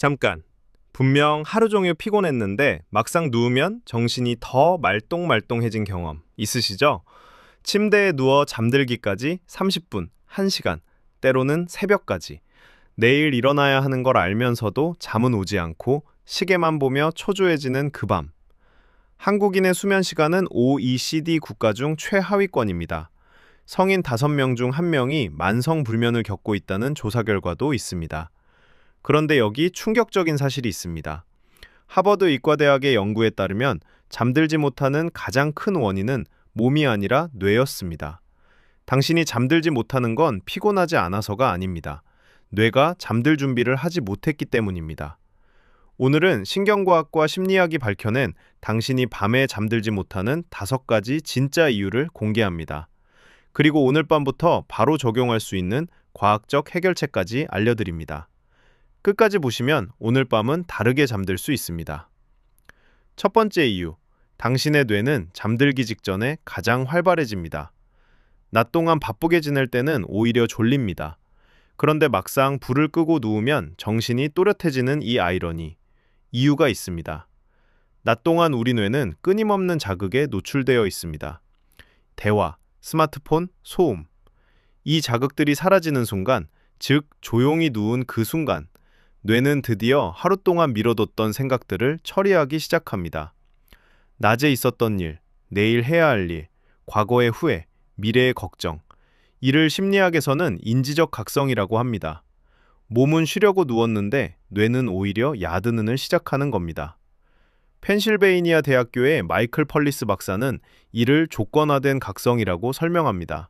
잠깐. 분명 하루 종일 피곤했는데 막상 누우면 정신이 더 말똥말똥해진 경험 있으시죠? 침대에 누워 잠들기까지 30분, 1시간, 때로는 새벽까지. 내일 일어나야 하는 걸 알면서도 잠은 오지 않고 시계만 보며 초조해지는 그 밤. 한국인의 수면 시간은 OECD 국가 중 최하위권입니다. 성인 5명 중 1명이 만성 불면을 겪고 있다는 조사 결과도 있습니다. 그런데 여기 충격적인 사실이 있습니다. 하버드 의과대학의 연구에 따르면 잠들지 못하는 가장 큰 원인은 몸이 아니라 뇌였습니다. 당신이 잠들지 못하는 건 피곤하지 않아서가 아닙니다. 뇌가 잠들 준비를 하지 못했기 때문입니다. 오늘은 신경과학과 심리학이 밝혀낸 당신이 밤에 잠들지 못하는 5가지 진짜 이유를 공개합니다. 그리고 오늘 밤부터 바로 적용할 수 있는 과학적 해결책까지 알려드립니다. 끝까지 보시면 오늘 밤은 다르게 잠들 수 있습니다. 첫 번째 이유, 당신의 뇌는 잠들기 직전에 가장 활발해집니다. 낮 동안 바쁘게 지낼 때는 오히려 졸립니다. 그런데 막상 불을 끄고 누우면 정신이 또렷해지는 이 아이러니, 이유가 있습니다. 낮 동안 우리 뇌는 끊임없는 자극에 노출되어 있습니다. 대화, 스마트폰, 소음. 이 자극들이 사라지는 순간, 즉 조용히 누운 그 순간, 뇌는 드디어 하루 동안 미뤄뒀던 생각들을 처리하기 시작합니다. 낮에 있었던 일, 내일 해야 할 일, 과거의 후회, 미래의 걱정. 이를 심리학에서는 인지적 각성이라고 합니다. 몸은 쉬려고 누웠는데 뇌는 오히려 야드는을 시작하는 겁니다. 펜실베이니아 대학교의 마이클 펄리스 박사는 이를 조건화된 각성이라고 설명합니다.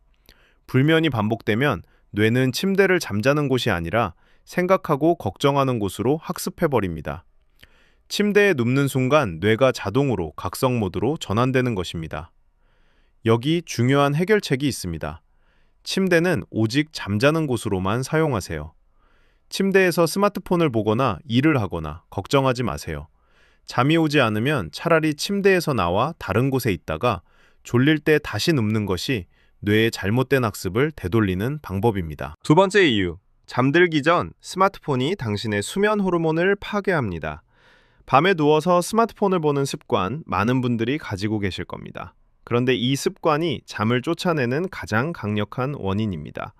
불면이 반복되면 뇌는 침대를 잠자는 곳이 아니라 생각하고 걱정하는 곳으로 학습해버립니다. 침대에 눕는 순간 뇌가 자동으로 각성 모드로 전환되는 것입니다. 여기 중요한 해결책이 있습니다. 침대는 오직 잠자는 곳으로만 사용하세요. 침대에서 스마트폰을 보거나 일을 하거나 걱정하지 마세요. 잠이 오지 않으면 차라리 침대에서 나와 다른 곳에 있다가 졸릴 때 다시 눕는 것이 뇌의 잘못된 학습을 되돌리는 방법입니다. 두 번째 이유. 잠들기 전 스마트폰이 당신의 수면 호르몬을 파괴합니다. 밤에 누워서 스마트폰을 보는 습관 많은 분들이 가지고 계실 겁니다. 그런데 이 습관이 잠을 쫓아내는 가장 강력한 원인입니다.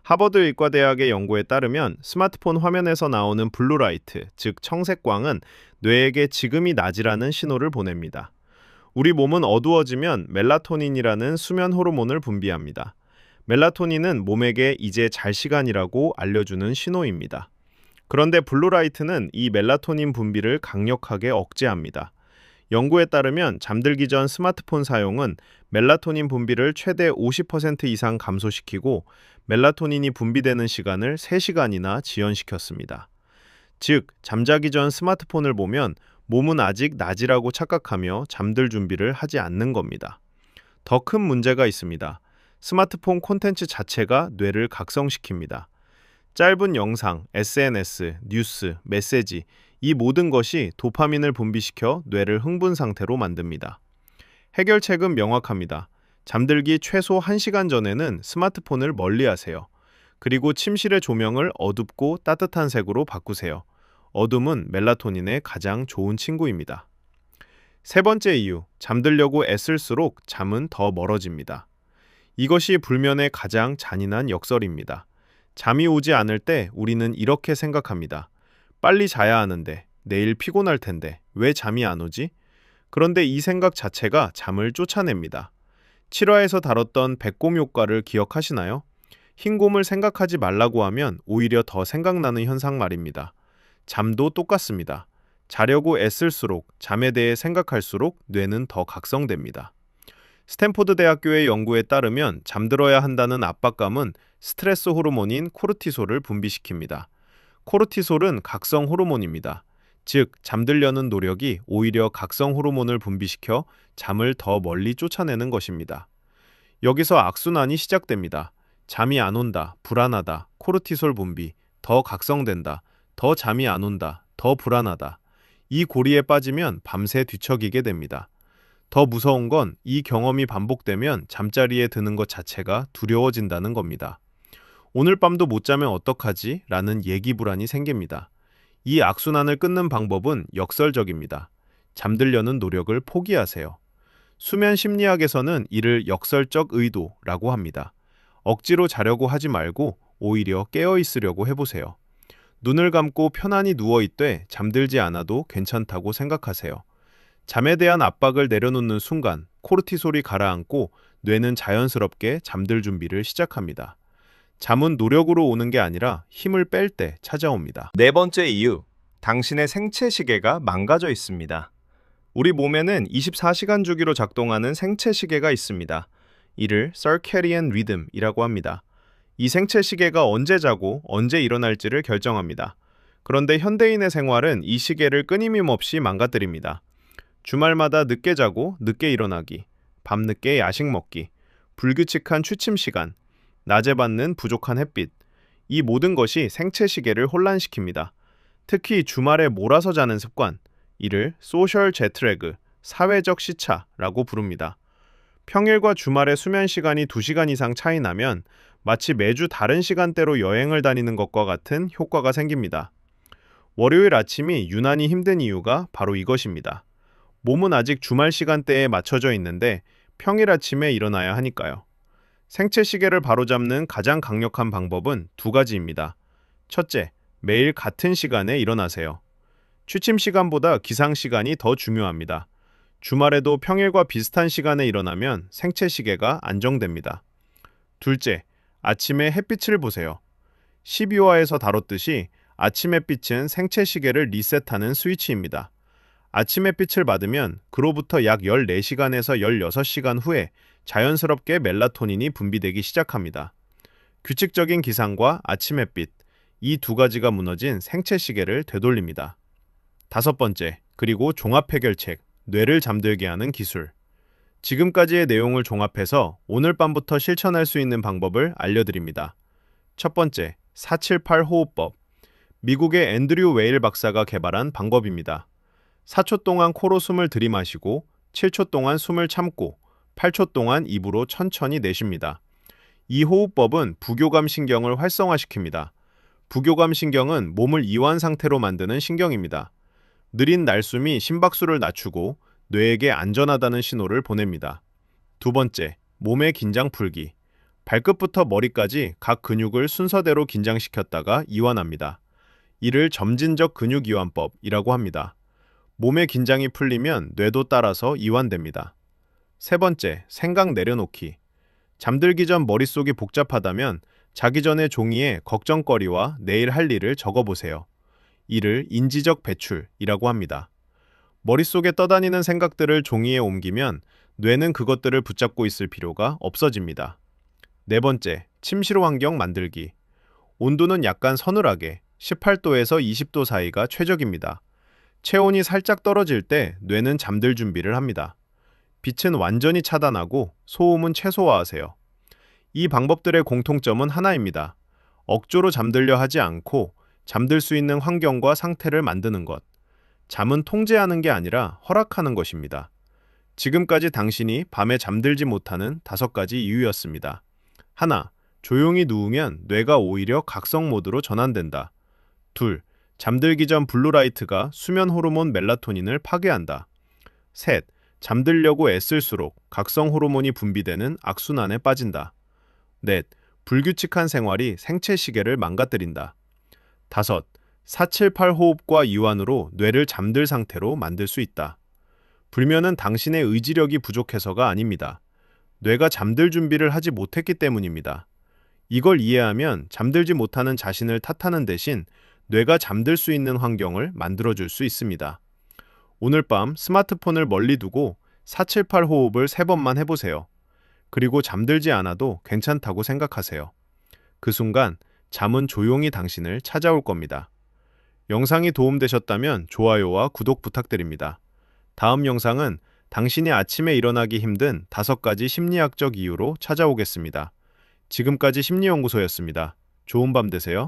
하버드 의과대학의 연구에 따르면 스마트폰 화면에서 나오는 블루라이트, 즉 청색광은 뇌에게 지금이 낮이라는 신호를 보냅니다. 우리 몸은 어두워지면 멜라토닌이라는 수면 호르몬을 분비합니다. 멜라토닌은 몸에게 이제 잘 시간이라고 알려주는 신호입니다. 그런데 블루라이트는 이 멜라토닌 분비를 강력하게 억제합니다. 연구에 따르면 잠들기 전 스마트폰 사용은 멜라토닌 분비를 최대 50% 이상 감소시키고 멜라토닌이 분비되는 시간을 3시간이나 지연시켰습니다. 즉, 잠자기 전 스마트폰을 보면 몸은 아직 낮이라고 착각하며 잠들 준비를 하지 않는 겁니다. 더 큰 문제가 있습니다. 스마트폰 콘텐츠 자체가 뇌를 각성시킵니다. 짧은 영상, SNS, 뉴스, 메시지, 이 모든 것이 도파민을 분비시켜 뇌를 흥분 상태로 만듭니다. 해결책은 명확합니다. 잠들기 최소 1시간 전에는 스마트폰을 멀리하세요. 그리고 침실의 조명을 어둡고 따뜻한 색으로 바꾸세요. 어둠은 멜라토닌의 가장 좋은 친구입니다. 세 번째 이유, 잠들려고 애쓸수록 잠은 더 멀어집니다. 이것이 불면의 가장 잔인한 역설입니다. 잠이 오지 않을 때 우리는 이렇게 생각합니다. 빨리 자야 하는데, 내일 피곤할 텐데, 왜 잠이 안 오지? 그런데 이 생각 자체가 잠을 쫓아냅니다. 7화에서 다뤘던 백곰 효과를 기억하시나요? 흰 곰을 생각하지 말라고 하면 오히려 더 생각나는 현상 말입니다. 잠도 똑같습니다. 자려고 애쓸수록, 잠에 대해 생각할수록 뇌는 더 각성됩니다. 스탠포드 대학교의 연구에 따르면 잠들어야 한다는 압박감은 스트레스 호르몬인 코르티솔을 분비시킵니다. 코르티솔은 각성 호르몬입니다. 즉, 잠들려는 노력이 오히려 각성 호르몬을 분비시켜 잠을 더 멀리 쫓아내는 것입니다. 여기서 악순환이 시작됩니다. 잠이 안 온다, 불안하다, 코르티솔 분비, 더 각성된다, 더 잠이 안 온다, 더 불안하다. 이 고리에 빠지면 밤새 뒤척이게 됩니다. 더 무서운 건 이 경험이 반복되면 잠자리에 드는 것 자체가 두려워진다는 겁니다. 오늘 밤도 못 자면 어떡하지? 라는 예기불안이 생깁니다. 이 악순환을 끊는 방법은 역설적입니다. 잠들려는 노력을 포기하세요. 수면 심리학에서는 이를 역설적 의도라고 합니다. 억지로 자려고 하지 말고 오히려 깨어 있으려고 해보세요. 눈을 감고 편안히 누워있되 잠들지 않아도 괜찮다고 생각하세요. 잠에 대한 압박을 내려놓는 순간 코르티솔이 가라앉고 뇌는 자연스럽게 잠들 준비를 시작합니다. 잠은 노력으로 오는 게 아니라 힘을 뺄 때 찾아옵니다. 네 번째 이유, 당신의 생체 시계가 망가져 있습니다. 우리 몸에는 24시간 주기로 작동하는 생체 시계가 있습니다. 이를 Circadian Rhythm이라고 합니다. 이 생체 시계가 언제 자고 언제 일어날지를 결정합니다. 그런데 현대인의 생활은 이 시계를 끊임없이 망가뜨립니다. 주말마다 늦게 자고 늦게 일어나기, 밤늦게 야식 먹기, 불규칙한 취침 시간, 낮에 받는 부족한 햇빛, 이 모든 것이 생체 시계를 혼란시킵니다. 특히 주말에 몰아서 자는 습관, 이를 소셜 제트래그, 사회적 시차라고 부릅니다. 평일과 주말의 수면 시간이 2시간 이상 차이 나면 마치 매주 다른 시간대로 여행을 다니는 것과 같은 효과가 생깁니다. 월요일 아침이 유난히 힘든 이유가 바로 이것입니다. 몸은 아직 주말 시간대에 맞춰져 있는데 평일 아침에 일어나야 하니까요. 생체 시계를 바로잡는 가장 강력한 방법은 2가지입니다. 첫째, 매일 같은 시간에 일어나세요. 취침 시간보다 기상 시간이 더 중요합니다. 주말에도 평일과 비슷한 시간에 일어나면 생체 시계가 안정됩니다. 둘째, 아침에 햇빛을 보세요. 12화에서 다뤘듯이 아침 햇빛은 생체 시계를 리셋하는 스위치입니다. 아침 햇빛을 받으면 그로부터 약 14시간에서 16시간 후에 자연스럽게 멜라토닌이 분비되기 시작합니다. 규칙적인 기상과 아침 햇빛, 이 2가지가 무너진 생체 시계를 되돌립니다. 5번째, 그리고 종합 해결책, 뇌를 잠들게 하는 기술. 지금까지의 내용을 종합해서 오늘 밤부터 실천할 수 있는 방법을 알려드립니다. 첫 번째, 478 호흡법. 미국의 앤드류 웨일 박사가 개발한 방법입니다. 4초 동안 코로 숨을 들이마시고 7초 동안 숨을 참고 8초 동안 입으로 천천히 내쉽니다. 이 호흡법은 부교감 신경을 활성화시킵니다. 부교감 신경은 몸을 이완 상태로 만드는 신경입니다. 느린 날숨이 심박수를 낮추고 뇌에게 안전하다는 신호를 보냅니다. 2번째, 몸의 긴장 풀기. 발끝부터 머리까지 각 근육을 순서대로 긴장시켰다가 이완합니다. 이를 점진적 근육 이완법이라고 합니다. 몸의 긴장이 풀리면 뇌도 따라서 이완됩니다. 3번째, 생각 내려놓기. 잠들기 전 머릿속이 복잡하다면 자기 전에 종이에 걱정거리와 내일 할 일을 적어보세요. 이를 인지적 배출이라고 합니다. 머릿속에 떠다니는 생각들을 종이에 옮기면 뇌는 그것들을 붙잡고 있을 필요가 없어집니다. 4번째, 침실 환경 만들기. 온도는 약간 서늘하게 18도에서 20도 사이가 최적입니다. 체온이 살짝 떨어질 때 뇌는 잠들 준비를 합니다. 빛은 완전히 차단하고 소음은 최소화하세요. 이 방법들의 공통점은 하나입니다. 억지로 잠들려 하지 않고 잠들 수 있는 환경과 상태를 만드는 것. 잠은 통제하는 게 아니라 허락하는 것입니다. 지금까지 당신이 밤에 잠들지 못하는 5가지 이유였습니다. 하나, 조용히 누우면 뇌가 오히려 각성 모드로 전환된다. 둘, 잠들기 전 블루라이트가 수면 호르몬 멜라토닌을 파괴한다. 셋, 잠들려고 애쓸수록 각성 호르몬이 분비되는 악순환에 빠진다. 넷, 불규칙한 생활이 생체 시계를 망가뜨린다. 5, 478 호흡과 이완으로 뇌를 잠들 상태로 만들 수 있다. 불면은 당신의 의지력이 부족해서가 아닙니다. 뇌가 잠들 준비를 하지 못했기 때문입니다. 이걸 이해하면 잠들지 못하는 자신을 탓하는 대신 뇌가 잠들 수 있는 환경을 만들어줄 수 있습니다. 오늘 밤 스마트폰을 멀리 두고 478 호흡을 3번만 해보세요. 그리고 잠들지 않아도 괜찮다고 생각하세요. 그 순간 잠은 조용히 당신을 찾아올 겁니다. 영상이 도움되셨다면 좋아요와 구독 부탁드립니다. 다음 영상은 당신이 아침에 일어나기 힘든 5가지 심리학적 이유로 찾아오겠습니다. 지금까지 심리연구소였습니다. 좋은 밤 되세요.